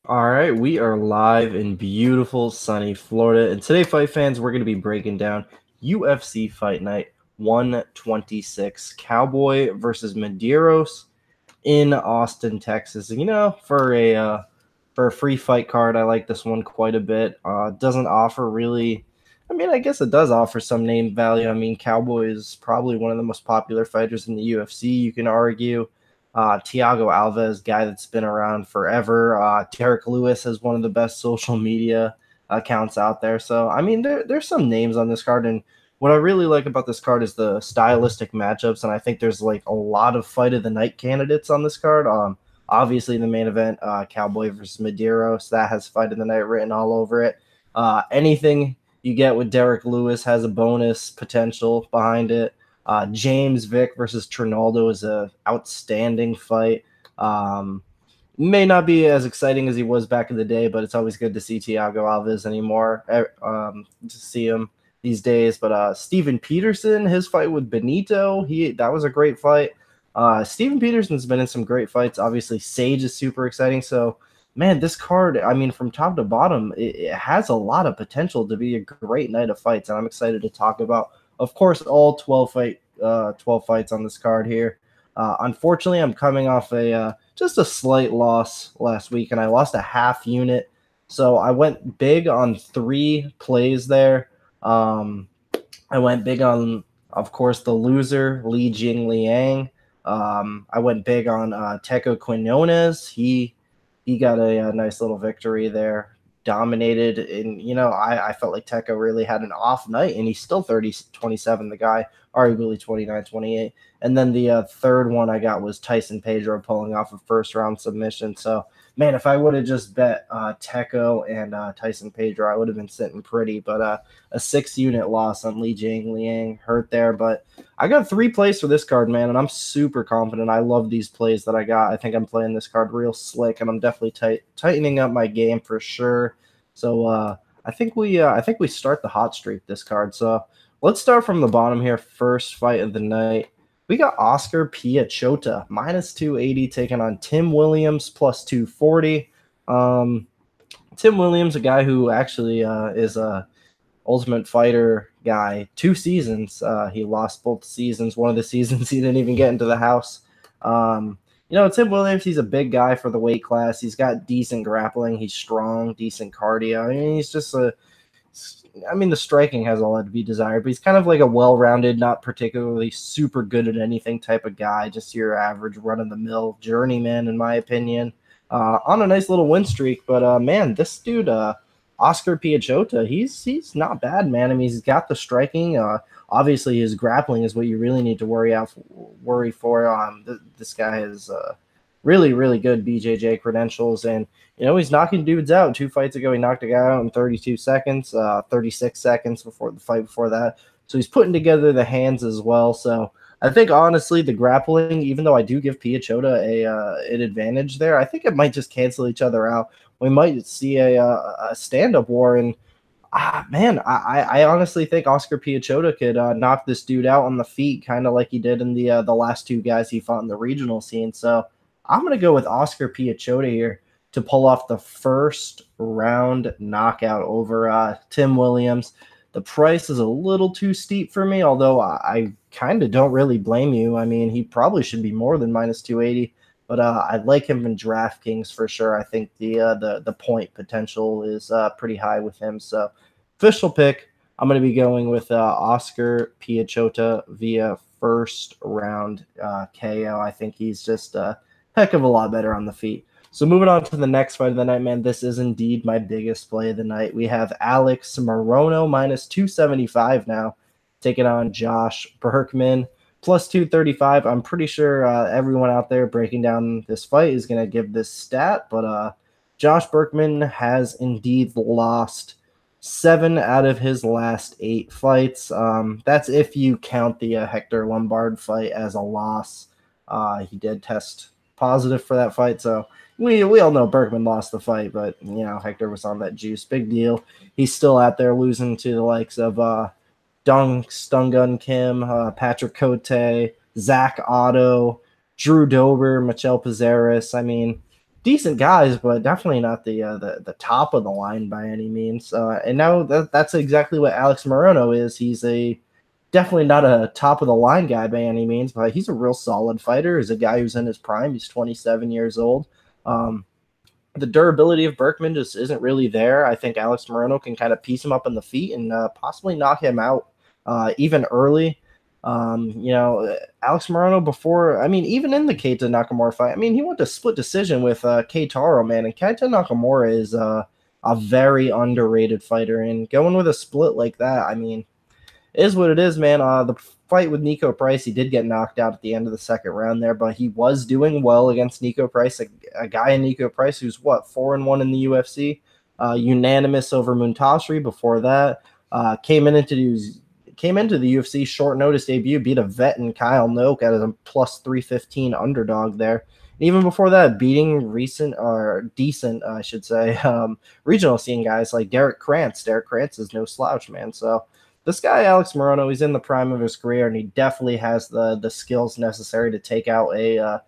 All right, we are live in beautiful sunny Florida. And today, fight fans, we're going to be breaking down UFC Fight Night 126, Cowboy versus Medeiros in Austin, Texas. And, for a free fight card, I like this one quite a bit. Doesn't offer really. I mean, I guess it does offer some name value. I mean, Cowboy is probably one of the most popular fighters in the UFC. You can argue. Thiago Alves, guy that's been around forever. Derek Lewis has one of the best social media accounts out there. So, I mean, there's some names on this card. And what I really like about this card is the stylistic matchups. And I think there's like a lot of fight of the night candidates on this card. Obviously, the main event, Cowboy versus Medeiros, that has fight of the night written all over it. Anything you get with Derek Lewis has a bonus potential behind it. James Vick versus Trinaldo is a outstanding fight. May not be as exciting as he was back in the day, but it's always good to see Thiago Alves anymore. To see him these days. But Steven Peterson, his fight with Benito, that was a great fight. Steven Peterson's been in some great fights. Obviously, Sage is super exciting. So, man, this card, I mean, from top to bottom, it has a lot of potential to be a great night of fights, and I'm excited to talk about. Of course, all 12 fights on this card here. Unfortunately, I'm coming off just a slight loss last week, and I lost a half unit. So I went big on 3 plays there. I went big on, of course, the loser, Li Jing Liang. I went big on Teco Quinones. He got a nice little victory there. Dominated, and I felt like Teco really had an off night, and he's still 30-27, the guy, arguably 29-28. And then the third one I got was Tyson Pedro pulling off a first round submission. So, man, if I would have just bet Teco and Tyson Pedro, I would have been sitting pretty. But a 6-unit loss on Li Jing Liang hurt there. But I got 3 plays for this card, man, and I'm super confident. I love these plays that I got. I think I'm playing this card real slick, and I'm definitely tightening up my game for sure. So I think we start the hot streak this card. So let's start from the bottom here. First fight of the night. We got Oscar P-Echota, minus 280, taking on Tim Williams, plus 240. Tim Williams, a guy who actually is a Ultimate Fighter guy, 2 seasons. He lost both seasons. One of the seasons he didn't even get into the house. Tim Williams, he's a big guy for the weight class. He's got decent grappling. He's strong, decent cardio. I mean, the striking has a lot to be desired, but he's kind of like a well-rounded, not particularly super good at anything type of guy, just your average run-of-the-mill journeyman, in my opinion. On a nice little win streak, but man, this dude, Oscar P-Echota, he's not bad, man. I mean, he's got the striking. Obviously, his grappling is what you really need to worry for. This guy has really, really good BJJ credentials, and he's knocking dudes out. 2 fights ago, he knocked a guy out in 32 seconds, 36 seconds before the fight before that. So he's putting together the hands as well. So I think, honestly, the grappling, even though I do give P-Echota an advantage there, I think it might just cancel each other out. We might see a stand-up war, and man, I honestly think Oscar P-Echota could knock this dude out on the feet, kind of like he did in the last 2 guys he fought in the regional scene. So I'm going to go with Oscar P-Echota here to pull off the first round knockout over Tim Williams. The price is a little too steep for me, although I kind of don't really blame you. I mean, he probably should be more than minus 280, but I like him in DraftKings for sure. I think the point potential is pretty high with him. So official pick, I'm going to be going with Oscar P-Echota via first round KO. I think he's just a heck of a lot better on the feet. So moving on to the next fight of the night, man, this is indeed my biggest play of the night. We have Alex Morono, minus 275 now, taking on Josh Burkman, plus 235. I'm pretty sure everyone out there breaking down this fight is going to give this stat, but Josh Burkman has indeed lost 7 out of his last 8 fights. That's if you count the Hector Lombard fight as a loss. He did test positive for that fight, so we all know Burkman lost the fight, but Hector was on that juice. Big deal. He's still out there losing to the likes of Stungun Kim, Patrick Cote, Zach Otto, Drew Dober, Michel Pizarris. I mean, decent guys, but definitely not the top of the line by any means. And now that's exactly what Alex Morono is. He's definitely not a top of the line guy by any means, but he's a real solid fighter. He's a guy who's in his prime. He's 27 years old. The durability of Burkman just isn't really there. I think Alex Morono can kind of piece him up in the feet and possibly knock him out even early. Alex Morono before, even in the Keita Nakamura fight, he went to split decision with Keitaro, man, and Keita Nakamura is a very underrated fighter, and going with a split like that, is what it is, man. The fight with Nico Price, he did get knocked out at the end of the second round there, but he was doing well against Nico Price, a guy in Nico Price who's 4-1 in the UFC, unanimous over Muntasri before that. Came into the UFC short notice debut, beat a vet in Kyle Noak at a plus 315 underdog there. And even before that, beating decent, I should say, regional scene guys like Derek Krantz. Derek Krantz is no slouch, man. So this guy, Alex Morono, he's in the prime of his career, and he definitely has the skills necessary to take out a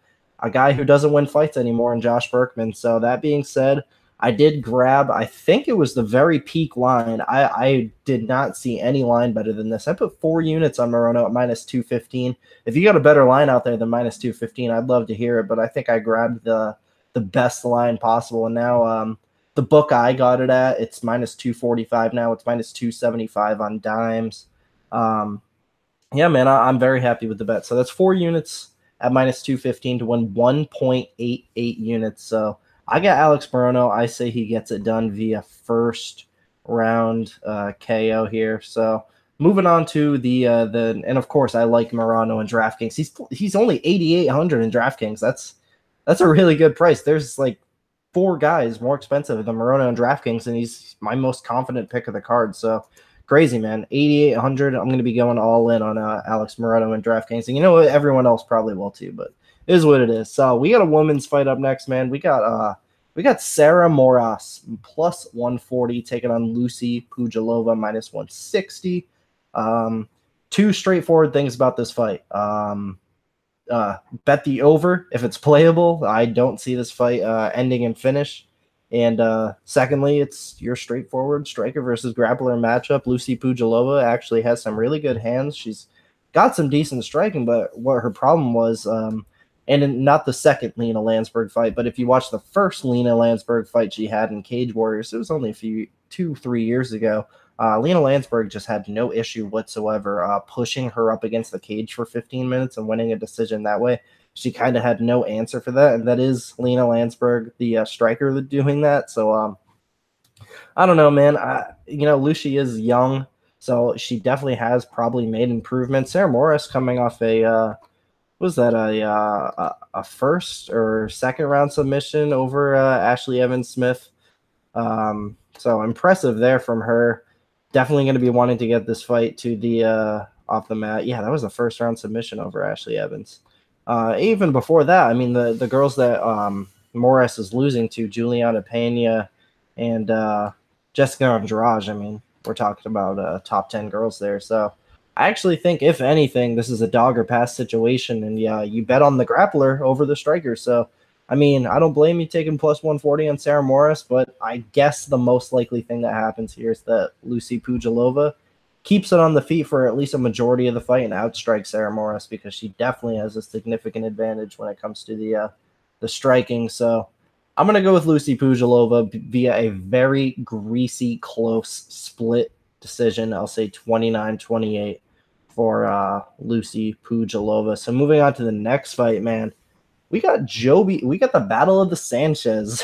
guy who doesn't win fights anymore in Josh Burkman. So that being said, I did grab, I think it was the very peak line. I did not see any line better than this. I put 4 units on Morono at minus 215. If you got a better line out there than minus 215, I'd love to hear it, but I think I grabbed the best line possible. And now the book I got it at, it's minus 245 now. It's minus 275 on dimes. Yeah, man, I'm very happy with the bet. So that's 4 units at minus 215 to win 1.88 units. So I got Alex Morono. I say he gets it done via first round KO here. So moving on to the and of course I like Morono in DraftKings. He's only 8,800 in DraftKings. That's a really good price. There's like 4 guys more expensive than Morono in DraftKings, and he's my most confident pick of the card. So crazy, man. 8,800. I'm going to be going all in on Alex Morono in DraftKings, and you know what? Everyone else probably will too, but it is what it is. So we got a women's fight up next, man. We got Sarah Moras plus 140 taking on Lucy Pojdlova minus 160. 2 straightforward things about this fight. Bet the over if it's playable. I don't see this fight ending in finish. And secondly, it's your straightforward striker versus grappler matchup. Lucy Pojdlova actually has some really good hands. She's got some decent striking, but what her problem was, and not the second Lena Landsberg fight, but if you watch the first Lena Landsberg fight she had in Cage Warriors, it was only 2-3 years ago. Lena Landsberg just had no issue whatsoever pushing her up against the cage for 15 minutes and winning a decision that way. She kind of had no answer for that, and that is Lena Landsberg, the striker, doing that. So I don't know, man. Lucy is young, so she definitely has probably made improvements. Sarah Morris coming off a first or second round submission over Ashley Evans Smith. So impressive there from her. Definitely going to be wanting to get this fight to the off the mat. Yeah, that was a first round submission over Ashley Evans. Even before that, the girls that Morris is losing to, Juliana Pena and Jessica Andrade, we're talking about top 10 girls there. So I actually think, if anything, this is a dog or pass situation, and yeah, you bet on the grappler over the striker. So I don't blame you taking plus 140 on Sarah Morris, but I guess the most likely thing that happens here is that Lucy Pojdlova keeps it on the feet for at least a majority of the fight and outstrikes Sarah Morris, because she definitely has a significant advantage when it comes to the striking. So I'm going to go with Lucy Pojdlova via a very greasy, close split decision. I'll say 29-28 for Lucy Pojdlova. So moving on to the next fight, man. We got the battle of the Sanchez.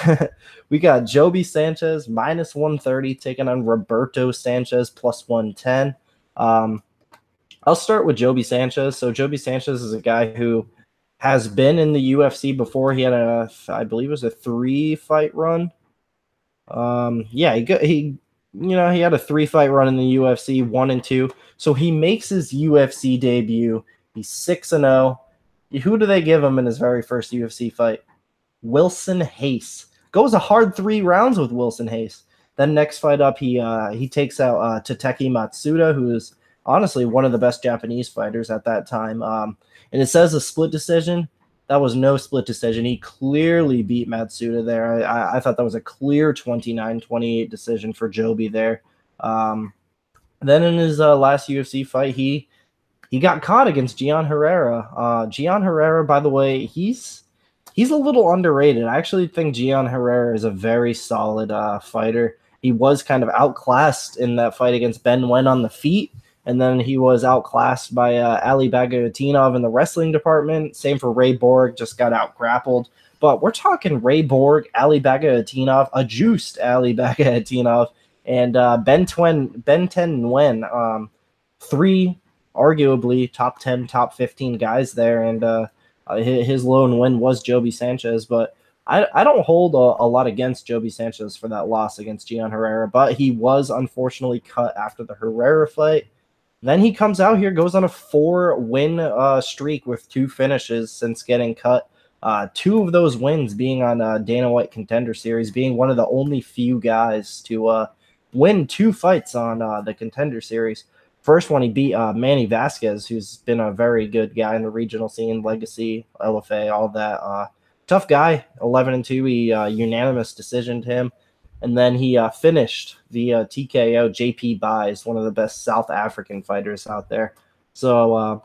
We got Joby Sanchez minus 130 taking on Roberto Sanchez plus 110. I'll start with Joby Sanchez. So Joby Sanchez is a guy who has been in the UFC before. He had I believe it was a 3-fight run. He had a 3-fight run in the UFC, 1 and 2. So he makes his UFC debut. He's 6-0. Who do they give him in his very first UFC fight? Wilson Hayes. Goes a hard 3 rounds with Wilson Hayes. Then next fight up, he takes out Tateki Matsuda, who is honestly one of the best Japanese fighters at that time. And it says a split decision. That was no split decision. He clearly beat Matsuda there. I thought that was a clear 29-28 decision for Joby there. Then in his last UFC fight, he got caught against Gian Herrera. Gian Herrera, by the way, he's a little underrated. I actually think Gian Herrera is a very solid fighter. He was kind of outclassed in that fight against Ben Nguyen on the feet, and then he was outclassed by Ali Bagatinov in the wrestling department. Same for Ray Borg, just got out-grappled. But we're talking Ray Borg, Ali Bagatinov, a juiced Ali Bagatinov, and Ben Ten Nguyen. Three arguably top 10, top 15 guys there, and his lone win was Joby Sanchez, but I don't hold a lot against Joby Sanchez for that loss against Gian Herrera, but he was unfortunately cut after the Herrera fight. Then he comes out here, goes on a 4-win streak with 2 finishes since getting cut. 2 of those wins being on Dana White Contender Series, being one of the only few guys to win 2 fights on the Contender Series. First one, he beat Manny Vasquez, who's been a very good guy in the regional scene, Legacy, LFA, all that. Tough guy, 11-2. He unanimous decisioned him. And then he finished the TKO JP Buys, one of the best South African fighters out there. So,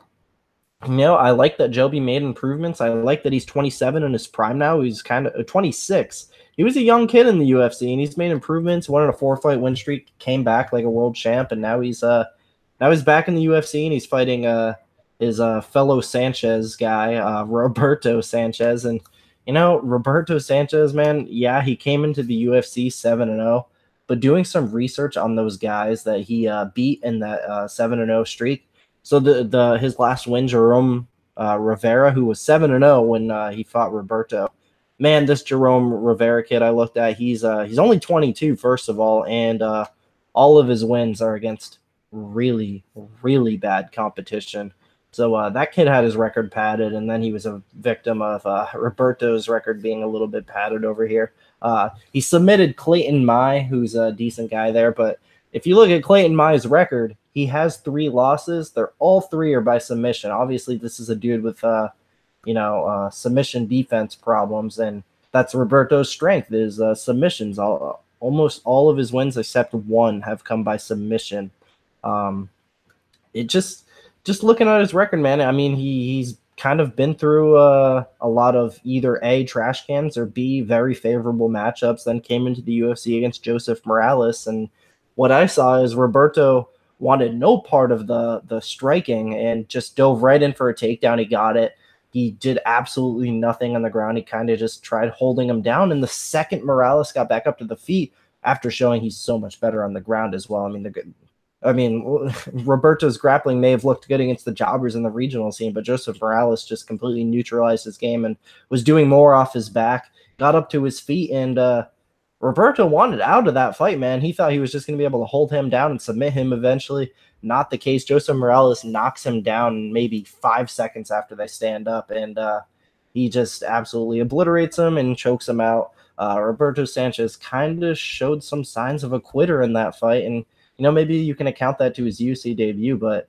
I like that Joby made improvements. I like that he's 27 in his prime now. He's kind of 26. He was a young kid in the UFC, and he's made improvements. Won a 4-fight win streak, came back like a world champ, and now he's back in the UFC, and he's fighting his fellow Sanchez guy, Roberto Sanchez. And, Roberto Sanchez, man, yeah, he came into the UFC 7-0, but doing some research on those guys that he beat in that 7-0 streak. So his last win, Jerome Rivera, who was 7-0 when he fought Roberto. Man, this Jerome Rivera kid I looked at, he's only 22, first of all, and all of his wins are against really, really bad competition. So that kid had his record padded, and then he was a victim of Roberto's record being a little bit padded over here. He submitted Clayton Mai, who's a decent guy there, but if you look at Clayton Mai's record, he has 3 losses. All 3 are by submission. Obviously, this is a dude with submission defense problems, and that's Roberto's strength is submissions. Almost all of his wins except 1 have come by submission. It just looking at his record, man, I mean, he's kind of been through a lot of either A, trash cans, or B, very favorable matchups, then came into the UFC against Joseph Morales. And what I saw is Roberto wanted no part of the striking and just dove right in for a takedown. He got it. He did absolutely nothing on the ground. He kind of just tried holding him down. And the second Morales got back up to the feet after showing he's so much better on the ground as well. I mean, Roberto's grappling may have looked good against the jobbers in the regional scene, but Joseph Morales just completely neutralized his game and was doing more off his back, got up to his feet, and Roberto wanted out of that fight, man. He thought he was just going to be able to hold him down and submit him eventually. Not the case. Joseph Morales knocks him down maybe 5 seconds after they stand up, and he just absolutely obliterates him and chokes him out. Roberto Sanchez kind of showed some signs of a quitter in that fight, and maybe you can account that to his UFC debut, but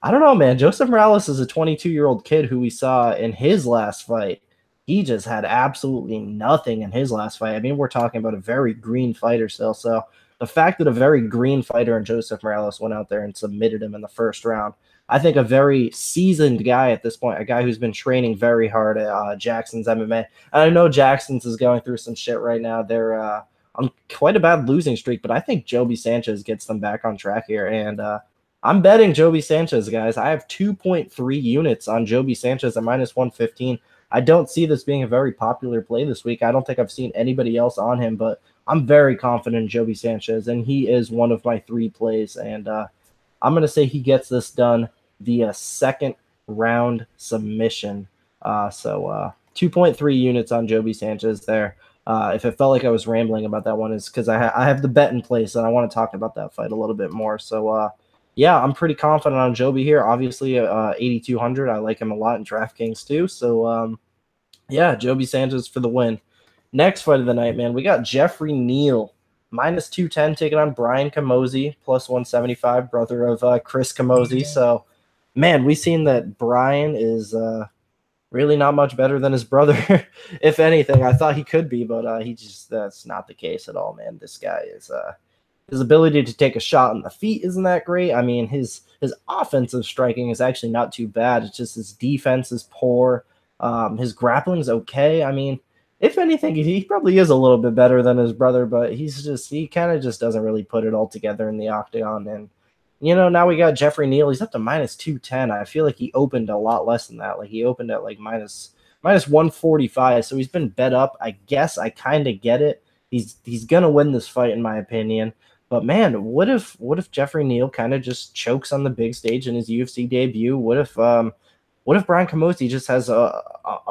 I don't know, man. Joseph Morales is a 22-year-old kid who we saw in his last fight. He just had absolutely nothing in his last fight. I mean, we're talking about a very green fighter still. So the fact that a very green fighter in Joseph Morales went out there and submitted him in the first round, I think a very seasoned guy at this point, a guy who's been training very hard at Jackson's MMA. And I know Jackson's is going through some shit right now. They're on quite a bad losing streak, but I think Joby Sanchez gets them back on track here. And I'm betting Joby Sanchez, guys. I have 2.3 units on Joby Sanchez at -115. I don't see this being a very popular play this week. I don't think I've seen anybody else on him, but I'm very confident in Joby Sanchez, and he is one of my 3 plays. And I'm going to say he gets this done via second round submission. So 2.3 units on Joby Sanchez there. If it felt like I was rambling about that one, is because I have the bet in place, and I want to talk about that fight a little bit more. So, yeah, I'm pretty confident on Joby here. Obviously, 8,200. I like him a lot in DraftKings too. So, yeah, Joby Sanchez for the win. Next fight of the night, man, we got Jeffrey Neal, -210, taking on Brian Camozzi, +175, brother of Chris Camozzi. So, man, we've seen that Brian is really not much better than his brother. If anything, I thought he could be, but that's not the case at all, man. This guy is his ability to take a shot in the feet isn't that great. I mean, his offensive striking is actually not too bad. It's just his defense is poor. His grappling's okay. I mean, if anything, he probably is a little bit better than his brother, but he kind of just doesn't really put it all together in the octagon. And now we got Jeffrey Neal. He's up to minus 210. I feel like he opened a lot less than that. Like he opened at like minus 145. So he's been bet up. I guess I kind of get it. He's gonna win this fight in my opinion. But man, what if Jeffrey Neal kind of just chokes on the big stage in his UFC debut? What if Brian Camozzi just has a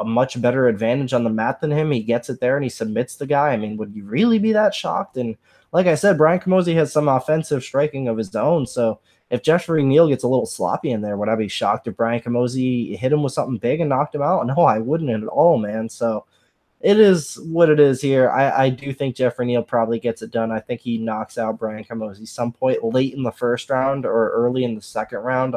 much better advantage on the mat than him? He gets it there and he submits the guy. I mean, would you really be that shocked? And like I said, Brian Camozzi has some offensive striking of his own. So if Jeffrey Neal gets a little sloppy in there, would I be shocked if Brian Camozzi hit him with something big and knocked him out? No, I wouldn't at all, man. So it is what it is here. I do think Jeffrey Neal probably gets it done. I think he knocks out Brian Camozzi some point late in the first round or early in the second round.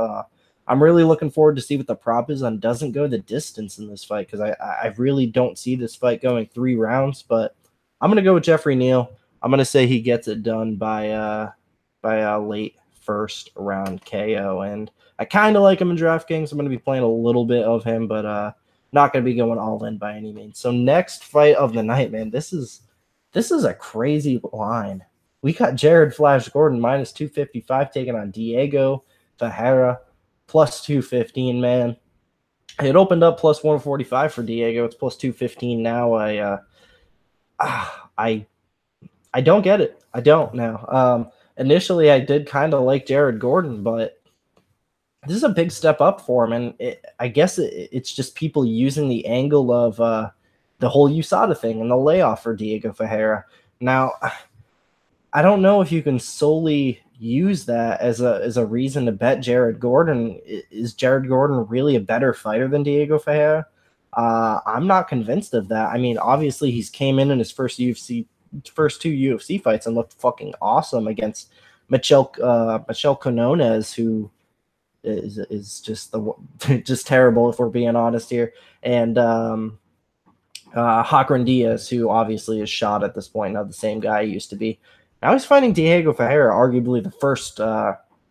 I'm really looking forward to see what the prop is on doesn't go the distance in this fight because I really don't see this fight going 3 rounds. But I'm going to go with Jeffrey Neal. I'm going to say he gets it done by late first round KO. And I kind of like him in DraftKings. I'm going to be playing a little bit of him, but not going to be going all in by any means. So next fight of the night, man, this is a crazy line. We got Jared Flash Gordon minus 255 taking on Diego Ferreira plus 215, man. It opened up plus 145 for Diego. It's plus 215 now. I don't get it. I don't now. Initially, I did kind of like Jared Gordon, but this is a big step up for him, and I guess it's just people using the angle of the whole USADA thing and the layoff for Diego Ferreira. Now, I don't know if you can solely use that as a reason to bet Jared Gordon. Is Jared Gordon really a better fighter than Diego Ferreira? I'm not convinced of that. I mean, obviously, he's came in his first 2 UFC fights and looked fucking awesome against Michel Quinones, who is just just terrible if we're being honest here, and Hakran Diaz, who obviously is shot at this point, not the same guy he used to be. Now he's fighting Diego Ferreira, arguably the first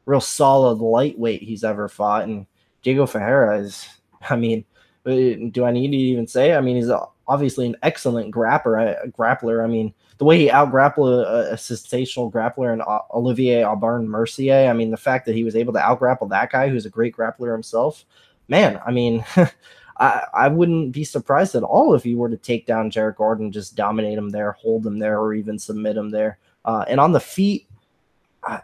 real solid lightweight he's ever fought, and Diego Ferreira is, I mean, do I need to even say? I mean, he's obviously an excellent grappler. I mean, the way he out-grappled a sensational grappler in Olivier Aubin Mercier, I mean, the fact that he was able to out-grapple that guy who's a great grappler himself, man, I mean, I wouldn't be surprised at all if he were to take down Jared Gordon, just dominate him there, hold him there, or even submit him there. And on the feet,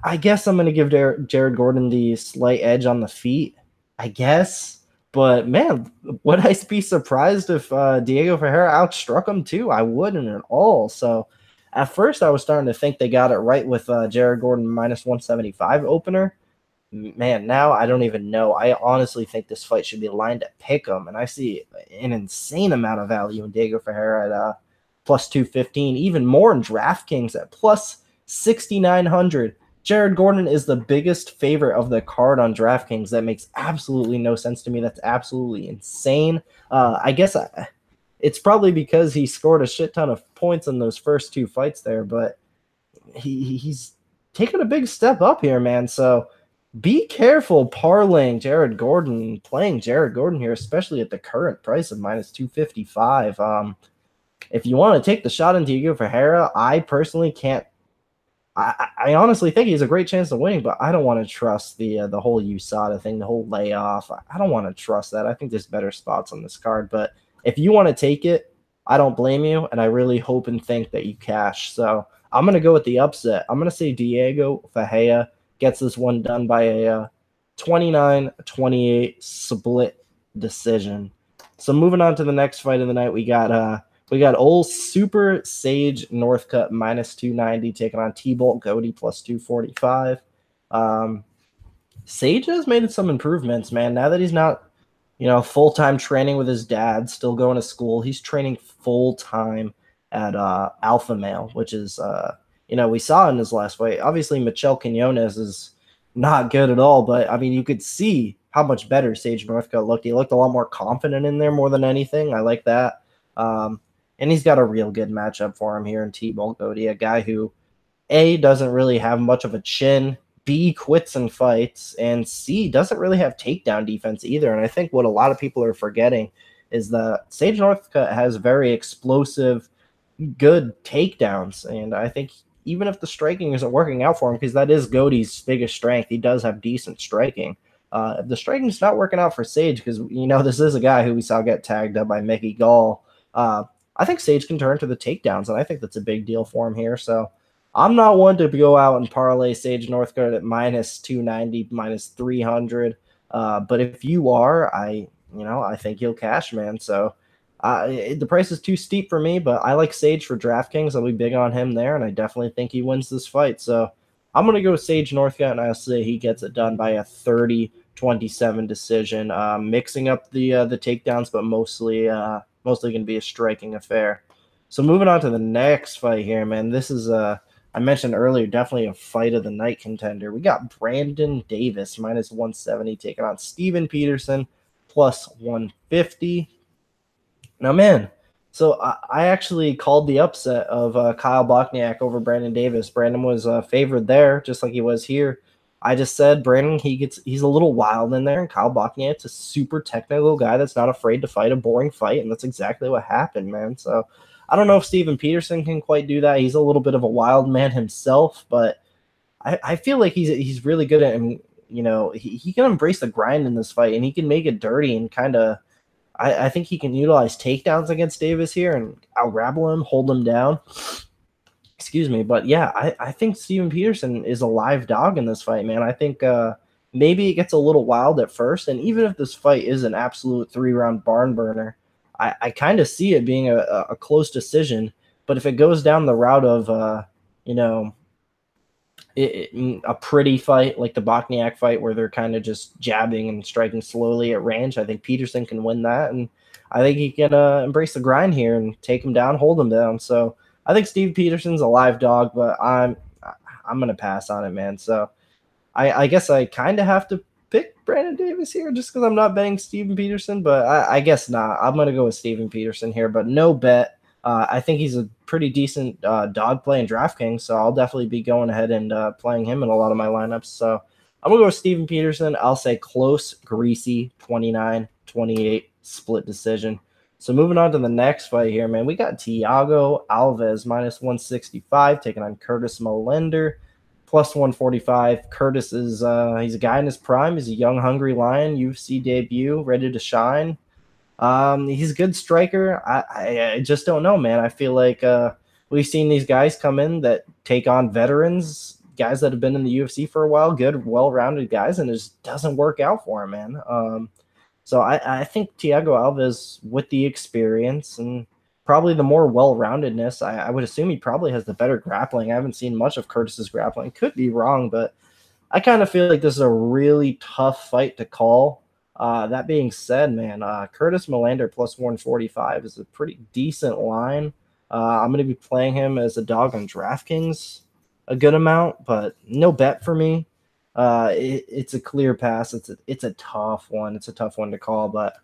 I guess I'm going to give Jared Gordon the slight edge on the feet, I guess. But, man, would I be surprised if Diego Ferreira outstruck him too? I wouldn't at all. So at first I was starting to think they got it right with Jared Gordon minus 175 opener. Man, now I don't even know. I honestly think this fight should be lined at pick'em, and I see an insane amount of value in Diego Ferreira at plus 215, even more in DraftKings at plus 6,900. Jared Gordon is the biggest favorite of the card on DraftKings. That makes absolutely no sense to me. That's absolutely insane. I guess it's probably because he scored a shit ton of points in those first 2 fights there, but he's taken a big step up here, man. So be careful playing Jared Gordon here, especially at the current price of minus 255. If you want to take the shot on Diego Ferreira, I personally can't. I honestly think he's a great chance of winning, but I don't want to trust the whole USADA thing, the whole layoff. I don't want to trust that. I think there's better spots on this card. But if you want to take it, I don't blame you, and I really hope and think that you cash. So I'm going to go with the upset. I'm going to say Diego Ferreira gets this one done by a 29-28 split decision. So moving on to the next fight of the night, we got old Super Sage Northcutt minus 290 taking on T-Bolt Gouti plus 245. Sage has made some improvements, man. Now that he's not, full-time training with his dad, still going to school, he's training full-time at Alpha Male, which is, we saw in his last fight. Obviously, Michel Quinones is not good at all. But I mean, you could see how much better Sage Northcutt looked. He looked a lot more confident in there more than anything. I like that. And he's got a real good matchup for him here in Gouti, a guy who A, doesn't really have much of a chin, B, quits and fights, and C, doesn't really have takedown defense either. And I think what a lot of people are forgetting is that Sage Northcutt has very explosive, good takedowns. And I think even if the striking isn't working out for him, because that is Goaty's biggest strength, he does have decent striking. If the striking's not working out for Sage, because, this is a guy who we saw get tagged up by Mickey Gall, I think Sage can turn to the takedowns, and I think that's a big deal for him here. So I'm not one to go out and parlay Sage Northcutt at minus 290, minus 300. But if you are, I think you'll cash, man. So the price is too steep for me, but I like Sage for DraftKings. I'll be big on him there, and I definitely think he wins this fight. So I'm going to go Sage Northcutt, and I'll say he gets it done by a 30-27 decision, mixing up the takedowns, but mostly going to be a striking affair. So moving on to the next fight here, man. This is I mentioned earlier, definitely a fight of the night contender. We got Brandon Davis minus 170 taking on Steven Peterson plus 150. Now, man, so I actually called the upset of Kyle Bochniak over Brandon Davis. Brandon was favored there, just like he was here. I just said Brandon, he's a little wild in there, and Kyle Bochniak's a super technical guy that's not afraid to fight a boring fight, and that's exactly what happened, man. So I don't know if Steven Peterson can quite do that. He's a little bit of a wild man himself, but I feel like he's really good at him. He can embrace the grind in this fight, and he can make it dirty and kind of. I think he can utilize takedowns against Davis here and out-grapple him, hold him down. Excuse me. But, yeah, I think Steven Peterson is a live dog in this fight, man. I think maybe it gets a little wild at first, and even if this fight is an absolute 3-round barn burner, I kind of see it being a close decision. But if it goes down the route of, a pretty fight like the Bochniak fight where they're kind of just jabbing and striking slowly at range, I think Peterson can win that, and I think he can embrace the grind here and take him down, hold him down. So I think Steve Peterson's a live dog, but I'm gonna pass on it, man. So I guess I kind of have to pick Brandon Davis here just because I'm not betting Steven Peterson, but I guess not. I'm gonna go with Steven Peterson here, but no bet. I think he's a pretty decent dog play in DraftKings, so I'll definitely be going ahead and playing him in a lot of my lineups. So I'm going to go with Steven Peterson. I'll say close, greasy, 29-28 split decision. So moving on to the next fight here, man, we got Thiago Alves minus 165 taking on Curtis Mellender plus 145. Curtis is he's a guy in his prime. He's a young, hungry lion, UFC debut, ready to shine. He's a good striker. I just don't know, man. I feel like we've seen these guys come in that take on veterans, guys that have been in the UFC for a while, good, well-rounded guys, and it just doesn't work out for him, man. So I think Thiago Alves, with the experience and probably the more well-roundedness, I would assume he probably has the better grappling. I haven't seen much of Curtis's grappling. Could be wrong, but I kind of feel like this is a really tough fight to call. That being said, man, Curtis Mellender plus 145 is a pretty decent line. I'm going to be playing him as a dog on DraftKings a good amount, but no bet for me. It's a clear pass. It's a tough one. It's a tough one to call, but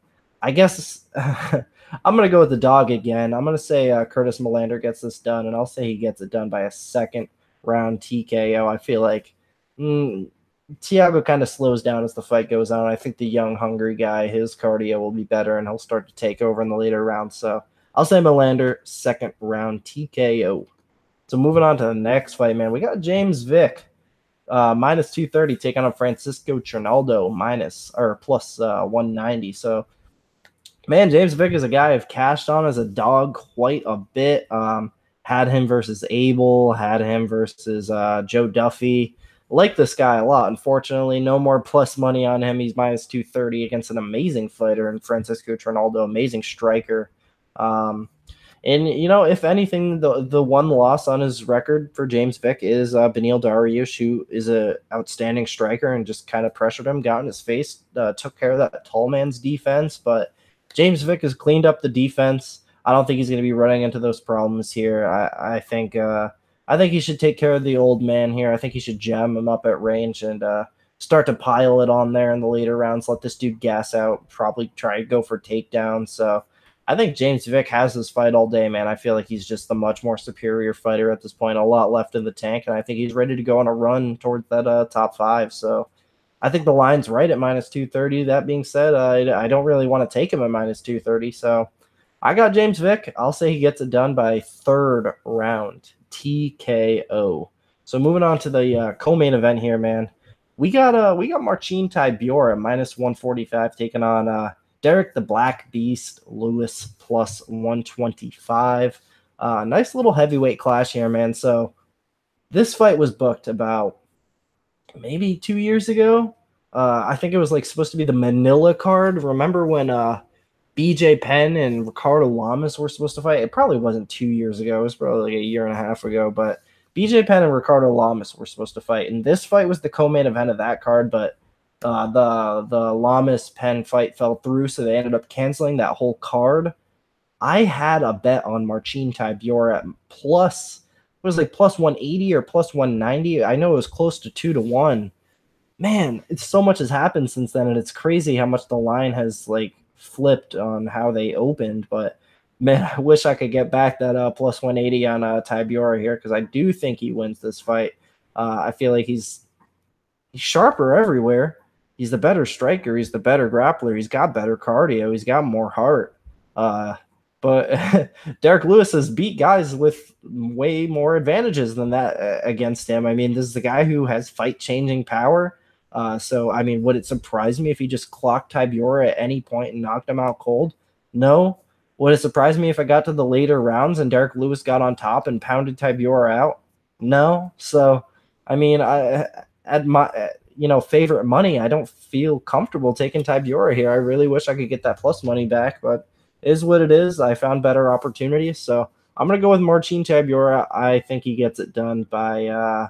I guess I'm going to go with the dog again. I'm going to say Curtis Mellender gets this done, and I'll say he gets it done by a second round TKO. I feel like Thiago kind of slows down as the fight goes on. I think the young, hungry guy, his cardio will be better, and he'll start to take over in the later rounds. So I'll say Mellender, second round TKO. So moving on to the next fight, man, we got James Vick, minus 230, taking on Francisco Trinaldo, plus 190. So, man, James Vick is a guy I've cashed on as a dog quite a bit. Had him versus Abel, had him versus Joe Duffy. Like this guy a lot. Unfortunately, no more plus money on him. He's minus 230 against an amazing fighter in Francisco Trinaldo, amazing striker. And, if anything, the one loss on his record for James Vick is Beneil Dariush, who is an outstanding striker and just kind of pressured him, got in his face, took care of that tall man's defense. But James Vick has cleaned up the defense. I don't think he's going to be running into those problems here. I think he should take care of the old man here. I think he should jam him up at range and start to pile it on there in the later rounds, let this dude gas out, probably try to go for takedowns. So I think James Vick has this fight all day, man. I feel like he's just the much more superior fighter at this point, a lot left in the tank, and I think he's ready to go on a run towards that top 5. So I think the line's right at minus 230. That being said, I don't really want to take him at minus 230. So I got James Vick. I'll say he gets it done by 3rd round, TKO. So moving on to the co-main event here, man. We got Marcin Tybura at minus 145 taking on Derek the Black Beast Lewis plus 125. Nice little heavyweight clash here, man. So this fight was booked about maybe 2 years ago. I think it was like supposed to be the Manila card. Remember when BJ Penn and Ricardo Lamas were supposed to fight? It probably wasn't 2 years ago. It was probably like a year and a half ago. But BJ Penn and Ricardo Lamas were supposed to fight. And this fight was the co-main event of that card. But the Lamas Penn fight fell through, so they ended up canceling that whole card. I had a bet on Marcin Tybura at plus, it was like plus 180 or plus 190. I know it was close to 2-1. Man, it's so much has happened since then, and it's crazy how much the line has like flipped on how they opened. But man, I wish I could get back that plus 180 on Tybura here, because I do think he wins this fight. I feel like he's sharper everywhere. He's the better striker. He's the better grappler. He's got better cardio. He's got more heart. But Derek Lewis has beat guys with way more advantages than that against him. I mean, this is the guy who has fight-changing power. So, I mean, would it surprise me if he just clocked Tybura at any point and knocked him out cold? No. Would it surprise me if I got to the later rounds and Derek Lewis got on top and pounded Tybura out? No. So, I mean, at my favorite money, I don't feel comfortable taking Tybura here. I really wish I could get that plus money back, but it is what it is. I found better opportunities, so I'm going to go with Marcin Tybura. I think he gets it done by,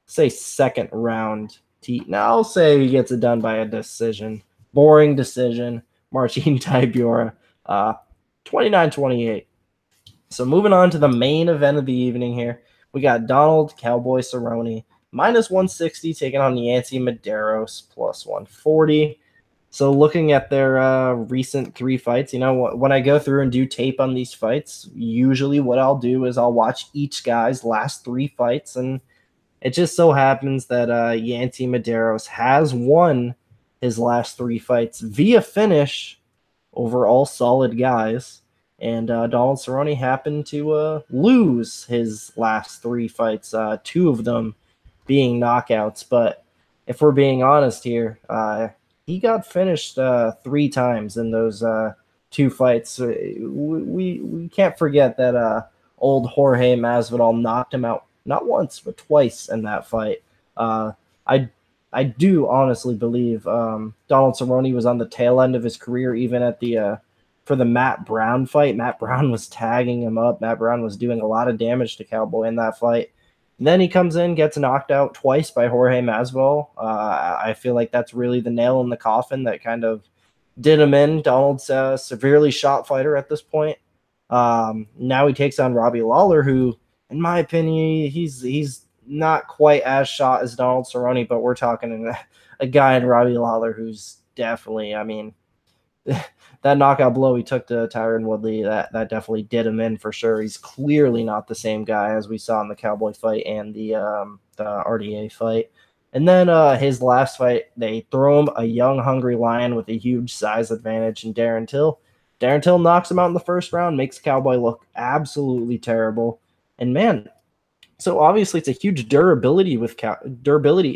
say, 2nd round. Now I'll say he gets it done by a decision. Boring decision. Marcin Tybura, 29-28. So moving on to the main event of the evening here, we got Donald Cowboy Cerrone, minus 160, taking on Yancy Medeiros, plus 140. So looking at their recent 3 fights, when I go through and do tape on these fights, usually what I'll do is I'll watch each guy's last 3 fights, and it just so happens that Yancy Medeiros has won his last 3 fights via finish over all solid guys, and Donald Cerrone happened to lose his last 3 fights, 2 of them being knockouts. But if we're being honest here, he got finished 3 times in those 2 fights. We can't forget that old Jorge Masvidal knocked him out not once but twice in that fight. I do honestly believe Donald Cerrone was on the tail end of his career, even at the for the Matt Brown fight. Matt Brown was tagging him up. Matt Brown was doing a lot of damage to Cowboy in that fight. And then he comes in, gets knocked out twice by Jorge Masvidal. I feel like that's really the nail in the coffin that kind of did him in. Donald's a severely shot fighter at this point. Now he takes on Robbie Lawler, who, in my opinion, he's not quite as shot as Donald Cerrone, but we're talking a guy in Robbie Lawler who's definitely, I mean, that knockout blow he took to Tyron Woodley, that definitely did him in for sure. He's clearly not the same guy as we saw in the Cowboy fight and the RDA fight. And then his last fight, they throw him a young, hungry lion with a huge size advantage in Darren Till. Darren Till knocks him out in the 1st round, makes Cowboy look absolutely terrible. And man, so obviously it's a huge durability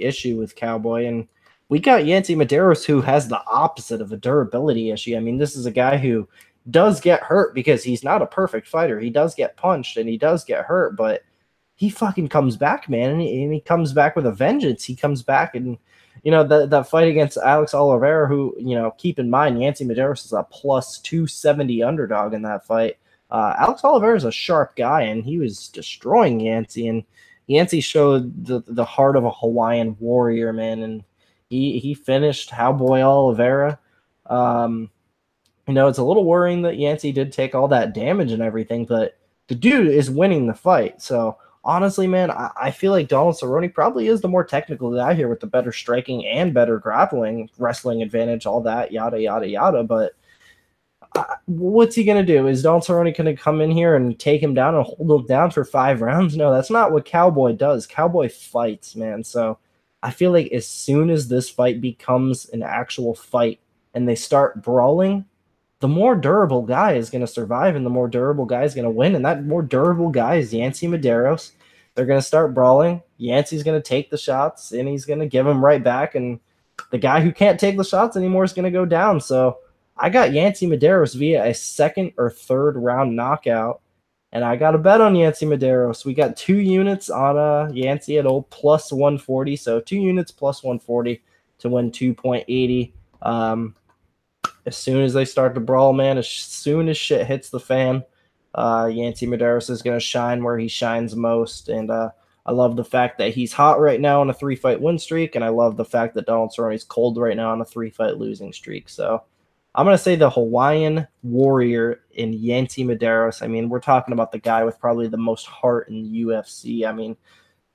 issue with Cowboy, and we got Yancy Medeiros, who has the opposite of a durability issue. I mean, this is a guy who does get hurt because he's not a perfect fighter. He does get punched and he does get hurt, but he fucking comes back, man, and he comes back with a vengeance. He comes back, and that fight against Alex Oliveira, who, keep in mind, Yancy Medeiros is a plus 270 underdog in that fight. Alex Oliveira is a sharp guy, and he was destroying Yancy, and Yancy showed the heart of a Hawaiian warrior, man, and he finished Cowboy Oliveira. It's a little worrying that Yancy did take all that damage and everything, but the dude is winning the fight. So honestly, man, I feel like Donald Cerrone probably is the more technical guy here with the better striking and better grappling, wrestling advantage, all that, yada, yada, yada. But what's he going to do? Is Donald Cerrone going to come in here and take him down and hold him down for 5 rounds? No, that's not what Cowboy does. Cowboy fights, man. So I feel like as soon as this fight becomes an actual fight and they start brawling, the more durable guy is going to survive and the more durable guy is going to win. And that more durable guy is Yancy Medeiros. They're going to start brawling. Yancey's going to take the shots and he's going to give them right back. And the guy who can't take the shots anymore is going to go down. So I got Yancy Medeiros via a second or third round knockout. And I got a bet on Yancy Medeiros. We got 2 units on Yancy at old plus 140. So 2 units plus 140 to win 2.80. As soon as they start to brawl, man, as soon as shit hits the fan, Yancy Medeiros is going to shine where he shines most. And I love the fact that he's hot right now on a 3-fight win streak. And I love the fact that Donald Cerrone's cold right now on a 3-fight losing streak. So I'm going to say the Hawaiian Warrior in Yancy Medeiros. I mean, we're talking about the guy with probably the most heart in the UFC. I mean,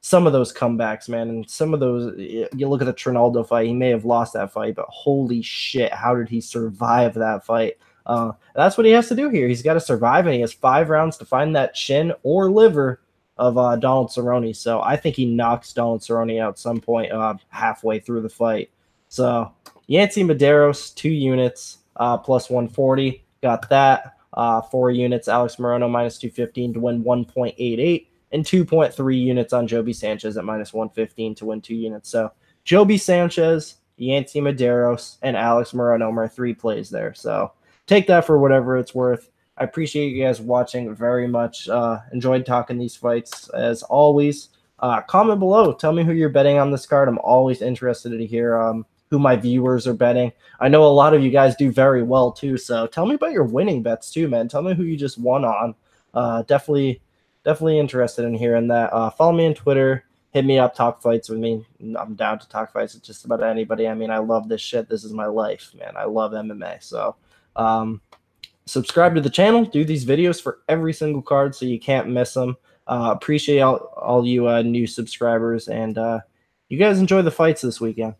some of those comebacks, man, and some of those, you look at the Trinaldo fight, he may have lost that fight, but holy shit, how did he survive that fight? That's what he has to do here. He's got to survive, and he has 5 rounds to find that chin or liver of Donald Cerrone. So I think he knocks Donald Cerrone out some point halfway through the fight. So Yancy Medeiros, 2 units, plus 140. Got that. 4 units, Alex Morono, minus 215 to win 1.88. And 2.3 units on Joby Sanchez at minus 115 to win 2 units. So Joby Sanchez, Yancy Medeiros, and Alex Morono are 3 plays there. So take that for whatever it's worth. I appreciate you guys watching very much. Enjoyed talking these fights as always. Comment below. Tell me who you're betting on this card. I'm always interested to hear who my viewers are betting. I know a lot of you guys do very well too. So tell me about your winning bets too, man. Tell me who you just won on. Definitely interested in hearing that. Follow me on Twitter. Hit me up. Talk fights with me. I'm down to talk fights with just about anybody. I mean, I love this shit. This is my life, man. I love MMA. So subscribe to the channel. Do these videos for every single card so you can't miss them. Appreciate all you new subscribers. And you guys enjoy the fights this weekend.